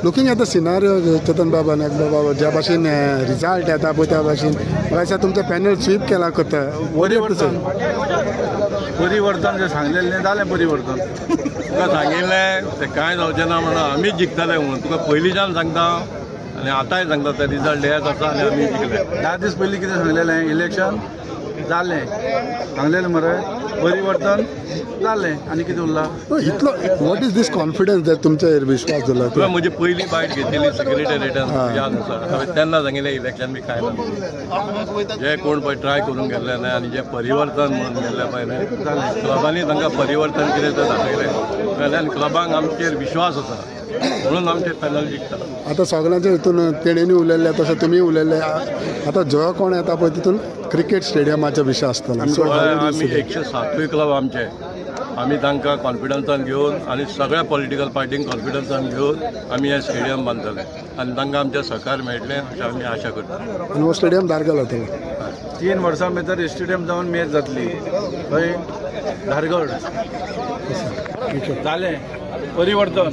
looking at the scenario Chetan बाबा नायक बाबा ज्या भाशेन रिजल्ट येता पळय त्या भाशेन म्हाका दिसता तुमचो पॅनल स्वीप केला करता परिवर्तन जे सांगलेलें जालें परिवर्तन तुका सांगिल्लें तें कांय जावचें ना म्हणून आमीच जिखतले म्हणून तुका पयलींच्यान सांगता आनी आतांय सांगता ते रिजल्ट येत आसा आनी आमी जिखले 10 दीस पयलीं कितें सांगलेलें इलेक्शन जालें सांगलेलें मरे परिवर्तन जालें आनी कितें उरलां इतलो वॉट इज दीस कॉन्फिडन्स जर तुमचेर विश्वास तुवें जाला म्हजी पयली बायट घेतिल्ली सेक्रेटरिएटान याद आसा हांवें तेन्ना सांगिल्लें इलेक्शन बी कांय ना जे कोण पळय ट्राय करून गेल्ले न्हय आनी जे परिवर्तन म्हणून गेल्ले पळय न्हय क्लबांनी तांकां परिवर्तन कितें तें दाखयलें आनी क्लबांक आमचेर विश्वास आसा म्हणून आमचे पॅनल जिखता आतां सगळ्यांच्या हितून तेणेंनी उलयल्ले तशें तुमी उलयल्ले आतां जो कोण येता पळय तितून क्रिकेट स्टेडियमाचो विशय आसतलो आमी 107 क्लब आमचे आमी तांकां कॉन्फिडन्सान घेवन आनी सगळ्या पॉलिटिकल पार्टींक कॉन्फिडन्सान घेवन आमी हे स्टेडियम बांदतले आनी तांकां आमचें सहकार मेळटलें अशें आमी आशा करता आनी हो स्टेडियम धारगल जातलो 3 वर्सां भितर स्टेडियम जावन मॅच जातली खंय धारगड जालें परिवर्तन